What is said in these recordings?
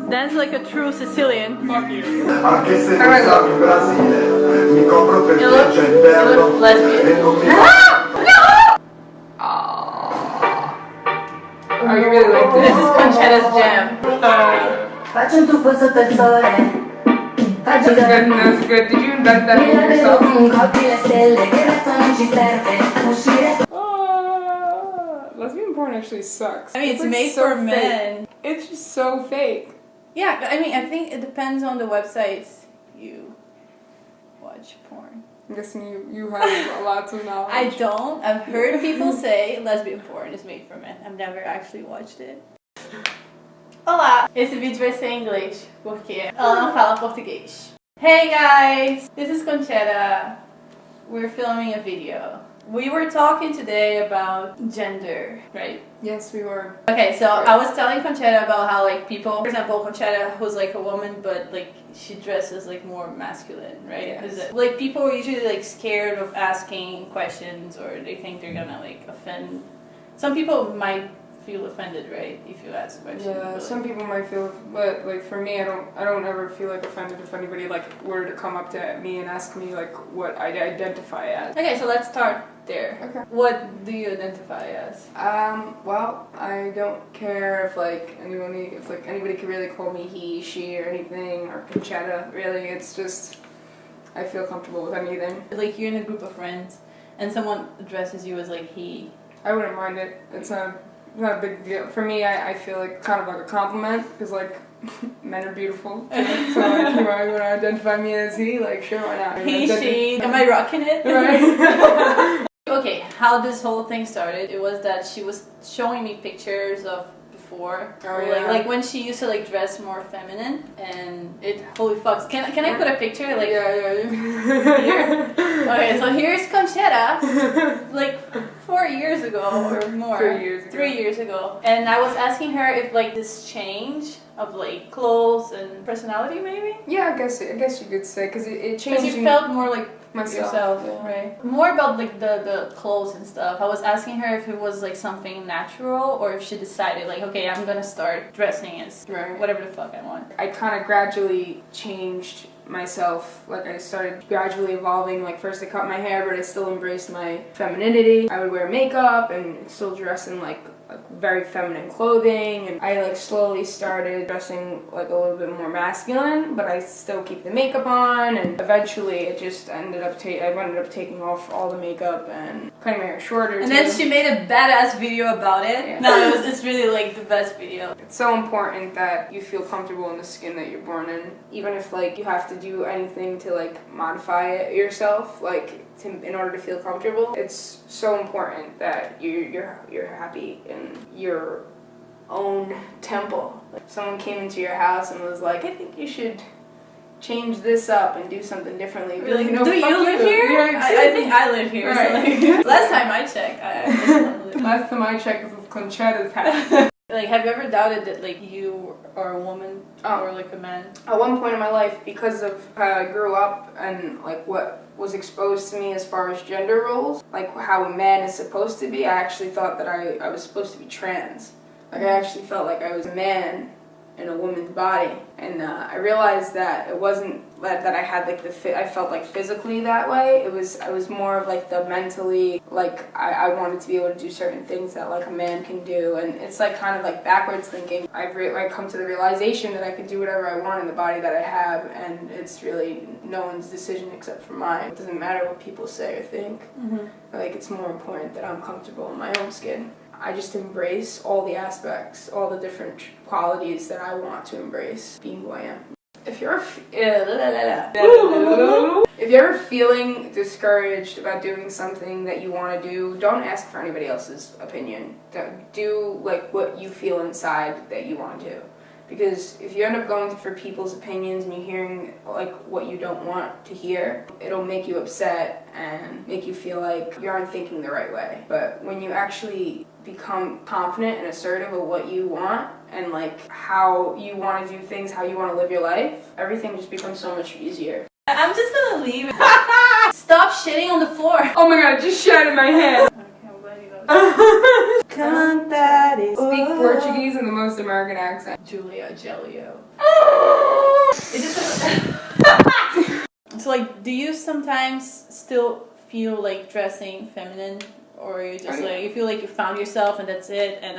That's like a true Sicilian. Fuck you. Anche se non siamo in Brasile, mi copro perché c'è il bello e non mi Oh, you really like this? This is Concetta's jam. Faccio un tuffo sotto il sole. Faccio That's good. Did you invent that for yourself? Copri le stelle, che resto non ci serve. Uscire. Lesbian porn actually sucks. I mean, it's like made so for fake. men. It's just so fake. Yeah, I mean, I think it depends on the websites you watch porn. I'm guessing you have lots of knowledge. I don't. I've heard people say lesbian porn is made for men. I've never actually watched it. Olá! Esse vídeo vai ser em inglês, porque ela não fala português. Hey guys! This is Concetta. We're filming a video. We were talking today about gender, right? Yes, we were. Okay, so I was telling Concetta about how like people, for example, Concetta who's like a woman, but like she dresses like more masculine, right? Yes. Like people are usually like scared of asking questions, or they think they're gonna like offend. Some people might feel offended, right, if you ask questions. Yeah, but, some people might feel, but like for me, I don't ever feel like offended if anybody like were to come up to me and ask me like what I identify as. Okay, so let's start there. Okay. What do you identify as? Well, I don't care if anybody could really call me he, she, or anything, or Concetta. Really, it's just I feel comfortable with anything. Like you're in a group of friends, and someone addresses you as like he. I wouldn't mind it. It's not a big deal for me. I feel like kind of like a compliment because like men are beautiful. So like you want to identify me as he, like sure, why not? He, she. Am I rocking it? Right. Okay, how this whole thing started, it was that she was showing me pictures of before. Oh, yeah. Like when she used to like dress more feminine, and it holy fucks. Can I put a picture like Yeah. here? Okay, so here's Concetta like 4 years ago or more. 3 years ago. 3 years ago. And I was asking her if like this change of like clothes and personality maybe? Yeah, I guess you could say because it changed. Because you felt more like myself, yourself, yeah. right? More about like the clothes and stuff. I was asking her if it was like something natural or if she decided like, okay, I'm gonna start dressing as whatever the fuck I want. I kind of gradually changed myself. Like I started gradually evolving. Like first I cut my hair, but I still embraced my femininity. I would wear makeup and still dress in like very feminine clothing, and I like slowly started dressing like a little bit more masculine, but I still keep the makeup on, and eventually it just ended up I ended up taking off all the makeup and cutting my hair shorter. And then she made a badass video about it. Yeah. No, it's really like the best video. It's so important that you feel comfortable in the skin that you're born in, even if like you have to do anything to like modify it yourself, like in order to feel comfortable. It's so important that you're happy in your own temple. Like someone came into your house and was like, I think you should change this up and do something differently. Really? Like, no, do you live here? Yeah, I think I live here. Right. So like, last time I checked, I last time I checked, this was Concetta's house. Like, have you ever doubted that like you are a woman or like a man? At one point in my life, because of how I grew up and like what was exposed to me as far as gender roles, like how a man is supposed to be, I actually thought that I was supposed to be trans. Like I actually felt like I was a man in a woman's body, and I realized that it wasn't that I had like I felt like physically that way. I was more of like the mentally, like I wanted to be able to do certain things that like a man can do, and it's like kind of like backwards thinking. I've come to the realization that I can do whatever I want in the body that I have, and it's really no one's decision except for mine. It doesn't matter what people say or think. Like it's more important that I'm comfortable in my own skin. I just embrace all the aspects, all the different qualities that I want to embrace being who I am. If you're feeling discouraged about doing something that you want to do, don't ask for anybody else's opinion. Do like what you feel inside that you want to do. Because if you end up going for people's opinions and you're hearing like what you don't want to hear, it'll make you upset and make you feel like you aren't thinking the right way. But when you actually become confident and assertive of what you want and like how you want to do things, how you want to live your life, everything just becomes so much easier. I'm just gonna leave. Stop shitting on the floor. Oh my god, I just shat in my hand. Okay, I'm glad you got it. Cantare. Speak Portuguese and the most American accent. Julia Gelio. It just so like, do you sometimes still feel like dressing feminine, or you just like you feel like you found yourself and that's it? And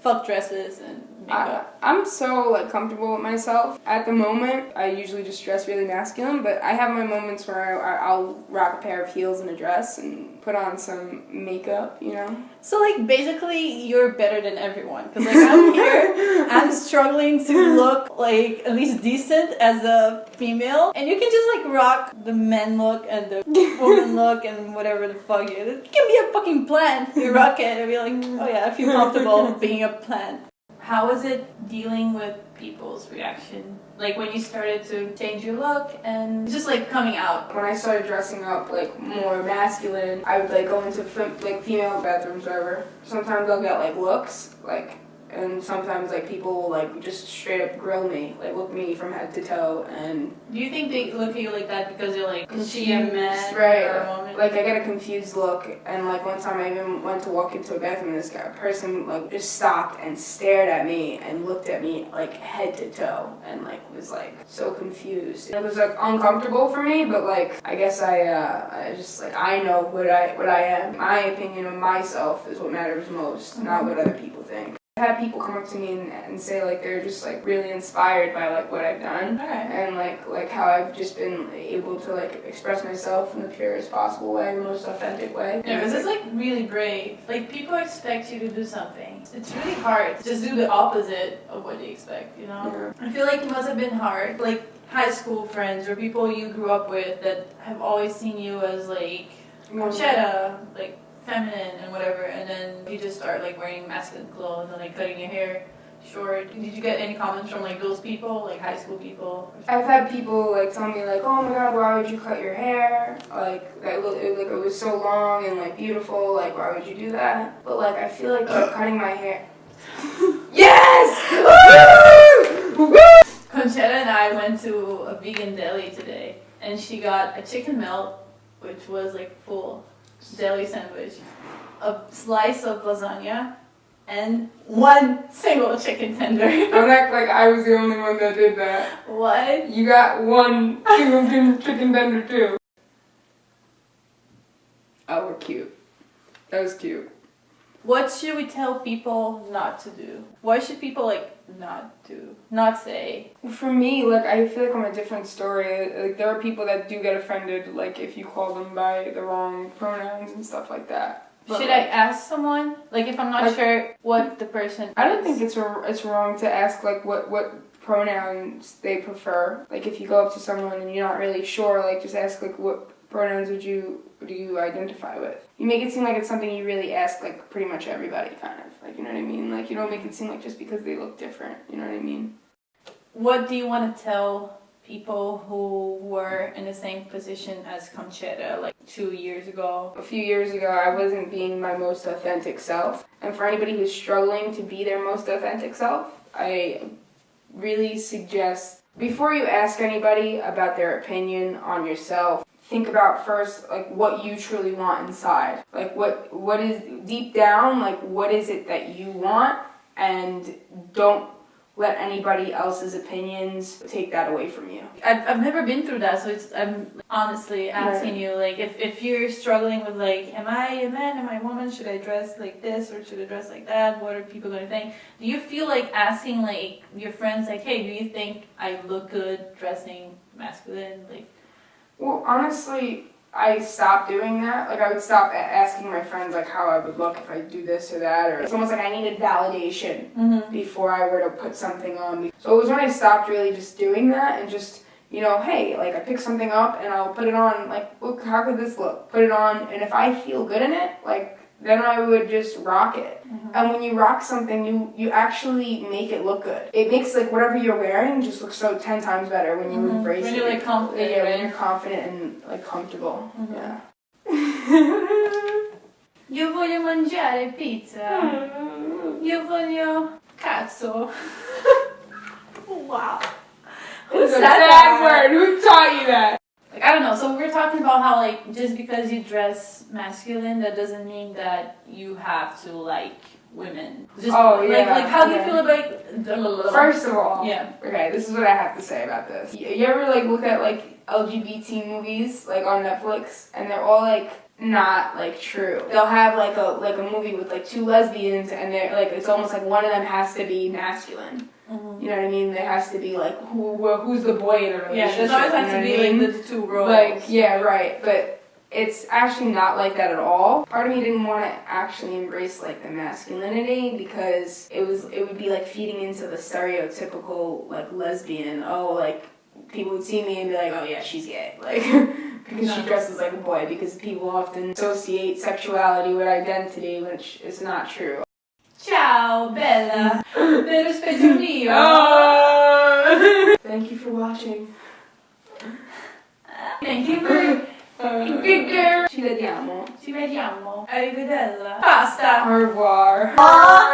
fuck dresses and makeup. I'm so like comfortable with myself at the moment. I usually just dress really masculine, but I have my moments where I'll rock a pair of heels and a dress and put on some makeup, you know. So like basically you're better than everyone, because like I'm here, I'm struggling to look like at least decent as a female, and you can just like rock the men look and the woman look and whatever the fuck it is. You can be a fucking plant. You rock it and be like, oh yeah, I feel comfortable being a plant. How was it dealing with people's reaction? Like when you started to change your look and just like coming out? When I started dressing up like more masculine, I would like go into like female bathrooms, whatever. Sometimes I'll get like looks, like, and sometimes like people will like just straight up grill me, like look me from head to toe. And do you think they look at you like that because you're like, is she a man right? or a woman? Like I get a confused look, and like one time I even went to walk into a bathroom, and this person like just stopped and stared at me and looked at me like head to toe, and like was like so confused. It was like uncomfortable for me, but like I guess I just like I know what I am. My opinion of myself is what matters most, not what other people think. I've had people come up to me and say like they're just like really inspired by like what I've done, and like how I've just been able to like express myself in the purest possible way, the most authentic way. Yeah, because it's like really brave. Like people expect you to do something. It's really hard to just do the opposite of what they expect, you know? Yeah. I feel like it must have been hard. Like high school friends or people you grew up with that have always seen you as like Concetta, like feminine and whatever, and then you just start like wearing masculine clothes and like cutting your hair short. Did you get any comments from like those people, like high school people? I've had people like tell me like, oh my god, why would you cut your hair? Like that it was so long and like beautiful. Like why would you do that? But like I feel like cutting my hair. Yes! Concetta and I went to a vegan deli today, and she got a chicken melt, which was like full deli sandwich, a slice of lasagna, and one single chicken tender. Don't act like I was the only one that did that. What? You got one single chicken tender too. Oh, we're cute. That was cute. What should we tell people not to do? What should people like not do? Not say? For me, like I feel like I'm a different story. Like there are people that do get offended, like if you call them by the wrong pronouns and stuff like that. But should I ask someone? Like if I'm not like, sure what the person I don't think it's wrong to ask like what pronouns they prefer. Like if you go up to someone and you're not really sure, like just ask like what pronouns do you identify with? You make it seem like it's something you really ask like pretty much everybody, kind of. Like, you know what I mean? Like you don't make it seem like just because they look different, you know what I mean? What do you want to tell people who were in the same position as Concetta like 2 years ago? A few years ago, I wasn't being my most authentic self. And for anybody who's struggling to be their most authentic self, I really suggest, before you ask anybody about their opinion on yourself, think about first like what you truly want inside. Like what is deep down, like what is it that you want, and don't let anybody else's opinions take that away from you. I've never been through that, so I'm honestly asking you, like, if you're struggling with, like, am I a man, am I a woman, should I dress like this or should I dress like that, what are people going to think? Do you feel like asking, like, your friends, like, hey, do you think I look good dressing masculine? Like, well, honestly, I stopped doing that. Like, I would stop asking my friends, like, how I would look if I do this or that. Or it's almost like I needed validation before I were to put something on me. So it was when I stopped really just doing that and just, you know, hey, like, I pick something up and I'll put it on. Like, look, how could this look? Put it on. And if I feel good in it, like, then I would just rock it. And when you rock something, you actually make it look good. It makes, like, whatever you're wearing just look so 10 times better when you embrace it. When you're, like, confident. Yeah, when you're confident and, like, comfortable. Yeah. Io voglio mangiare pizza. Io voglio cazzo. Wow. It's a bad word. Who taught you that? Like, I don't know, so we're talking about how, like, just because you dress masculine, that doesn't mean that you have to, like, women. Just Oh, yeah, like how do you yeah. feel about? First of all, Yeah. okay, this is what I have to say about this. You ever like look at like LGBT movies like on Netflix, and they're all like not like true. They'll have like a movie with like two lesbians, and they're like it's almost like one of them has to be masculine. Mm-hmm. You know what I mean? There has to be like who's the boy in a relationship. Yeah, there's always you has know to what be I mean? like the two roles. Like yeah, right, but. It's actually not like that at all. Part of me didn't want to actually embrace like the masculinity because it would be like feeding into the stereotypical like lesbian. Oh, like people would see me and be like, oh yeah, she's gay, like because she dresses like a boy. Because people often associate sexuality with identity, which is not true. Ciao, bella. Vero specchio mio. Thank you for watching. Thank you for. Ci vediamo. Ci vediamo. Arrivederla. Basta. Au revoir. Oh.